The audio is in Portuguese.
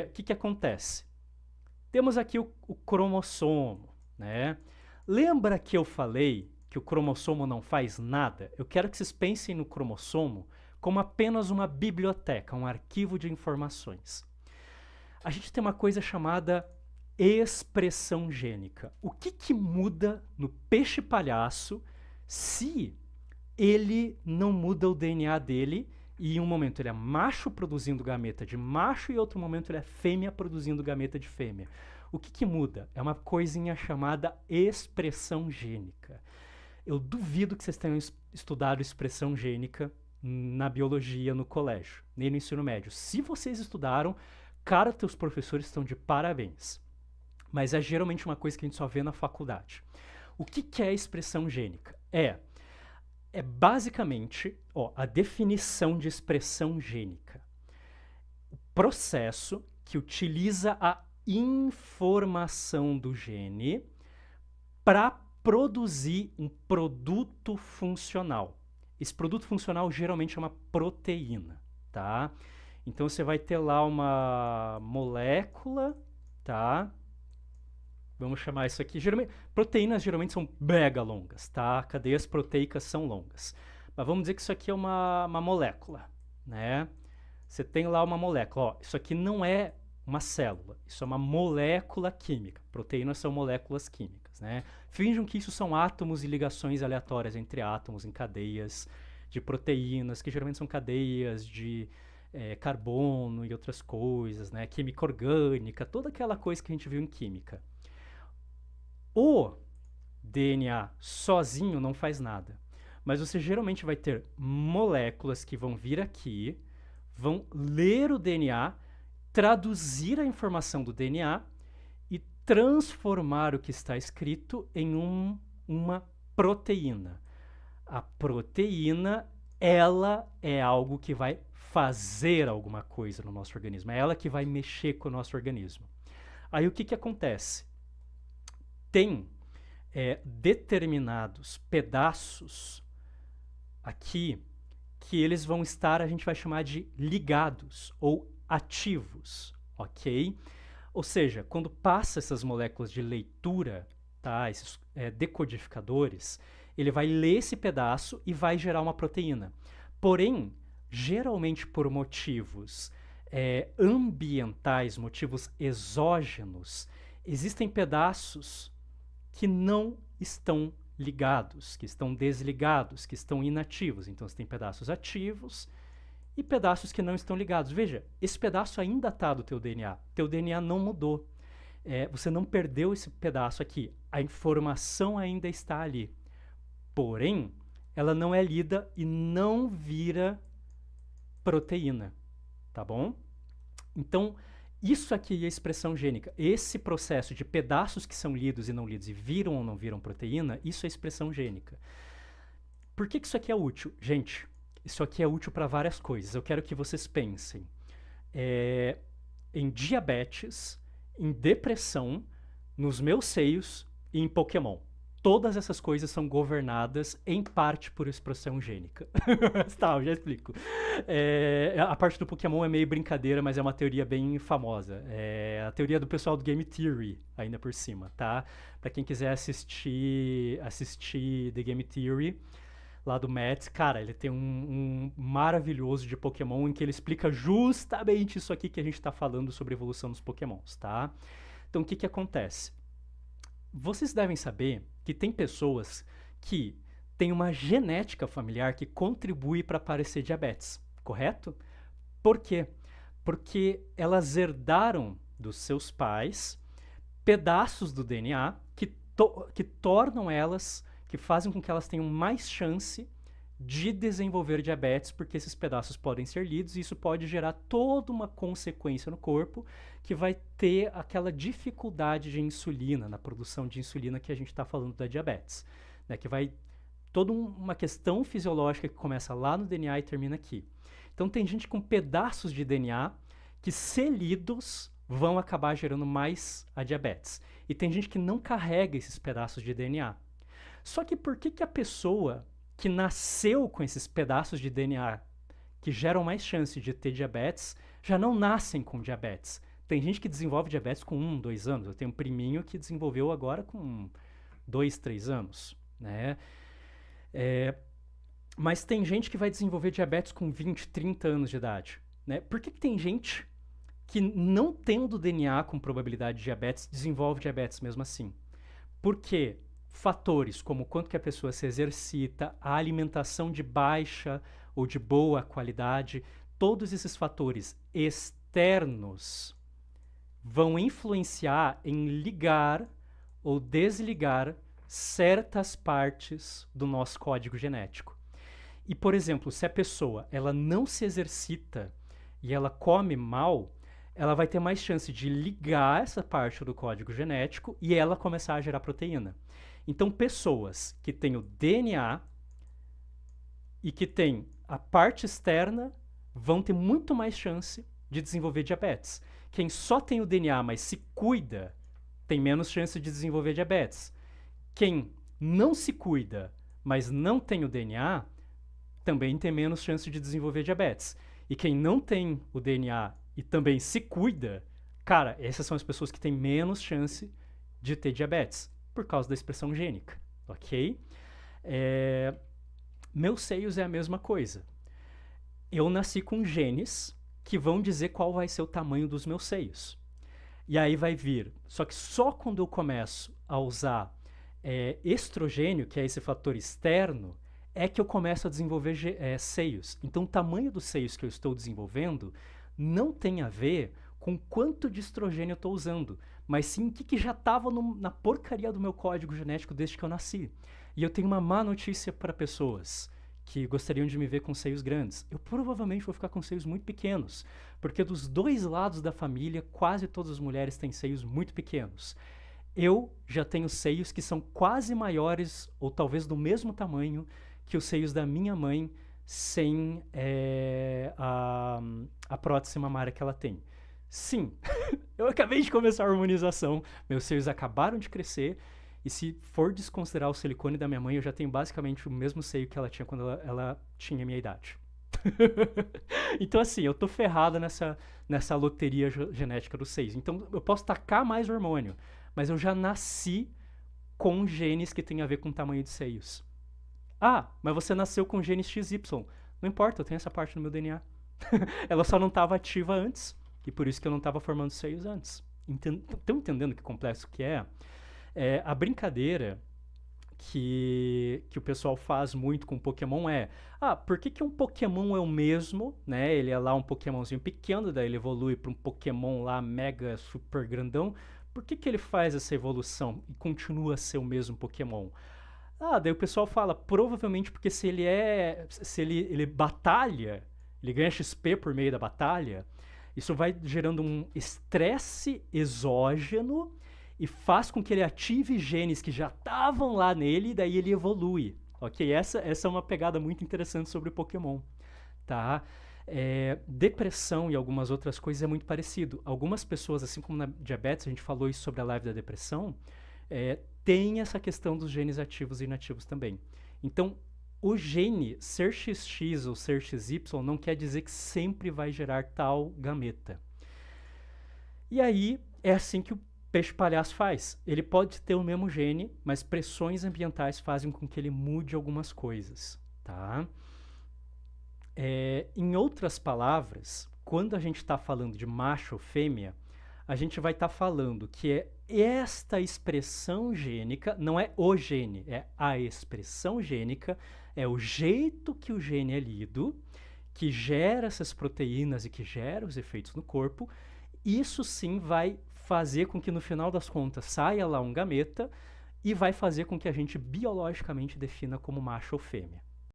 O que acontece? Temos aqui o cromossomo, né? Lembra que eu falei que o cromossomo não faz nada? Eu quero que vocês pensem no cromossomo como apenas uma biblioteca, um arquivo de informações. A gente tem uma coisa chamada expressão gênica. O que muda no peixe palhaço se ele não muda o DNA dele e em um momento ele é macho produzindo gameta de macho e em outro momento ele é fêmea produzindo gameta de fêmea? O que muda? É uma coisinha chamada expressão gênica. Eu duvido que vocês tenham estudado expressão gênica na biologia no colégio, nem no ensino médio. Se vocês estudaram, cara, teus professores estão de parabéns. Mas é geralmente uma coisa que a gente só vê na faculdade. O que é expressão gênica? É basicamente a definição de expressão gênica. O processo que utiliza a informação do gene para produzir um produto funcional. Esse produto funcional geralmente é uma proteína, tá? Então você vai ter lá uma molécula, tá? Vamos chamar isso aqui. Proteínas geralmente são mega longas, tá? Cadeias proteicas são longas. Mas vamos dizer que isso aqui é uma molécula, né? Você tem lá uma molécula. Isso aqui não é uma célula, isso é uma molécula química. Proteínas são moléculas químicas, né? Finjam que isso são átomos e ligações aleatórias entre átomos em cadeias de proteínas, que geralmente são cadeias de carbono e outras coisas, né? Química orgânica, toda aquela coisa que a gente viu em química. O DNA sozinho não faz nada, mas você geralmente vai ter moléculas que vão vir aqui, vão ler o DNA, traduzir a informação do DNA e transformar o que está escrito em uma proteína. A proteína, ela é algo que vai fazer alguma coisa no nosso organismo, é ela que vai mexer com o nosso organismo. Aí o que acontece? Tem determinados pedaços aqui que eles vão estar, a gente vai chamar de ligados ou ativos, ok? Ou seja, quando passa essas moléculas de leitura, tá, esses decodificadores, ele vai ler esse pedaço e vai gerar uma proteína. Porém, geralmente por motivos ambientais, motivos exógenos, existem pedaços que não estão ligados, que estão desligados, que estão inativos. Então você tem pedaços ativos e pedaços que não estão ligados. Veja, esse pedaço ainda está do teu DNA. Teu DNA não mudou. Você não perdeu esse pedaço aqui. A informação ainda está ali. Porém, ela não é lida e não vira proteína, tá bom? Então, isso aqui é a expressão gênica. Esse processo de pedaços que são lidos e não lidos e viram ou não viram proteína, isso é expressão gênica. Por que isso aqui é útil? Gente, isso aqui é útil para várias coisas. Eu quero que vocês pensem em diabetes, em depressão, nos meus seios e em Pokémon. Todas essas coisas são governadas em parte por expressão gênica. Tá, eu já explico. A parte do Pokémon é meio brincadeira, mas é uma teoria bem famosa. É a teoria do pessoal do Game Theory, ainda por cima, tá? Pra quem quiser assistir The Game Theory, lá do Matt, cara, ele tem um maravilhoso de Pokémon em que ele explica justamente isso aqui que a gente tá falando sobre a evolução dos Pokémons, tá? Então, o que acontece? Vocês devem saber que tem pessoas que têm uma genética familiar que contribui para aparecer diabetes, correto? Por quê? Porque elas herdaram dos seus pais pedaços do DNA que tornam elas, que fazem com que elas tenham mais chance de desenvolver diabetes, porque esses pedaços podem ser lidos e isso pode gerar toda uma consequência no corpo que vai ter aquela dificuldade de insulina, na produção de insulina que a gente está falando da diabetes, né? Que vai toda uma questão fisiológica que começa lá no DNA e termina aqui. Então tem gente com pedaços de DNA que, se lidos, vão acabar gerando mais a diabetes. E tem gente que não carrega esses pedaços de DNA. Só que por que a pessoa que nasceu com esses pedaços de DNA que geram mais chance de ter diabetes, já não nascem com diabetes? Tem gente que desenvolve diabetes com 1, 2 anos. Eu tenho um priminho que desenvolveu agora com 2, 3 anos, né? Mas tem gente que vai desenvolver diabetes com 20, 30 anos de idade, né? Por que tem gente que não tendo DNA com probabilidade de diabetes desenvolve diabetes mesmo assim? Porque fatores como o quanto que a pessoa se exercita, a alimentação de baixa ou de boa qualidade, todos esses fatores externos vão influenciar em ligar ou desligar certas partes do nosso código genético. E, por exemplo, se a pessoa ela não se exercita e ela come mal, ela vai ter mais chance de ligar essa parte do código genético e ela começar a gerar proteína. Então, pessoas que têm o DNA e que têm a parte externa vão ter muito mais chance de desenvolver diabetes. Quem só tem o DNA, mas se cuida, tem menos chance de desenvolver diabetes. Quem não se cuida, mas não tem o DNA, também tem menos chance de desenvolver diabetes. E quem não tem o DNA e também se cuida, cara, essas são as pessoas que têm menos chance de ter diabetes, por causa da expressão gênica, ok? Meus seios é a mesma coisa. Eu nasci com genes que vão dizer qual vai ser o tamanho dos meus seios. E aí vai vir. Só que só quando eu começo a usar estrogênio, que é esse fator externo, é que eu começo a desenvolver seios. Então, o tamanho dos seios que eu estou desenvolvendo não tem a ver com quanto de estrogênio eu estou usando, mas sim o que já estava na porcaria do meu código genético desde que eu nasci. E eu tenho uma má notícia para pessoas que gostariam de me ver com seios grandes. Eu provavelmente vou ficar com seios muito pequenos, porque dos dois lados da família, quase todas as mulheres têm seios muito pequenos. Eu já tenho seios que são quase maiores, ou talvez do mesmo tamanho, que os seios da minha mãe, sem a prótese mamária que ela tem. Sim, eu acabei de começar a hormonização, meus seios acabaram de crescer, e se for desconsiderar o silicone da minha mãe, eu já tenho basicamente o mesmo seio que ela tinha quando ela tinha a minha idade. Então, assim, eu tô ferrado nessa loteria genética dos seios. Então, eu posso tacar mais hormônio, mas eu já nasci com genes que tem a ver com o tamanho de seios. Ah, mas você nasceu com genes XY. Não importa, eu tenho essa parte no meu DNA. Ela só não estava ativa antes, e por isso que eu não estava formando seios antes. Estão entendendo que complexo que é? A brincadeira que o pessoal faz muito com Pokémon por que um Pokémon é o mesmo, né? Ele é lá um Pokémonzinho pequeno, daí ele evolui para um Pokémon lá mega super grandão. Por que ele faz essa evolução e continua a ser o mesmo Pokémon? Daí o pessoal fala, provavelmente porque se ele batalha, ele ganha XP por meio da batalha, isso vai gerando um estresse exógeno e faz com que ele ative genes que já estavam lá nele e daí ele evolui, ok? Essa é uma pegada muito interessante sobre o Pokémon, tá? Depressão e algumas outras coisas é muito parecido. Algumas pessoas, assim como na diabetes, a gente falou isso sobre a live da depressão, tem essa questão dos genes ativos e inativos também. Então, o gene ser XX ou ser XY não quer dizer que sempre vai gerar tal gameta. E aí, é assim que o peixe palhaço faz. Ele pode ter o mesmo gene, mas pressões ambientais fazem com que ele mude algumas coisas, tá? Em outras palavras, quando a gente está falando de macho ou fêmea, a gente vai estar falando que esta expressão gênica, não é o gene, é a expressão gênica, é o jeito que o gene é lido, que gera essas proteínas e que gera os efeitos no corpo. Isso sim vai fazer com que no final das contas saia lá um gameta e vai fazer com que a gente biologicamente defina como macho ou fêmea.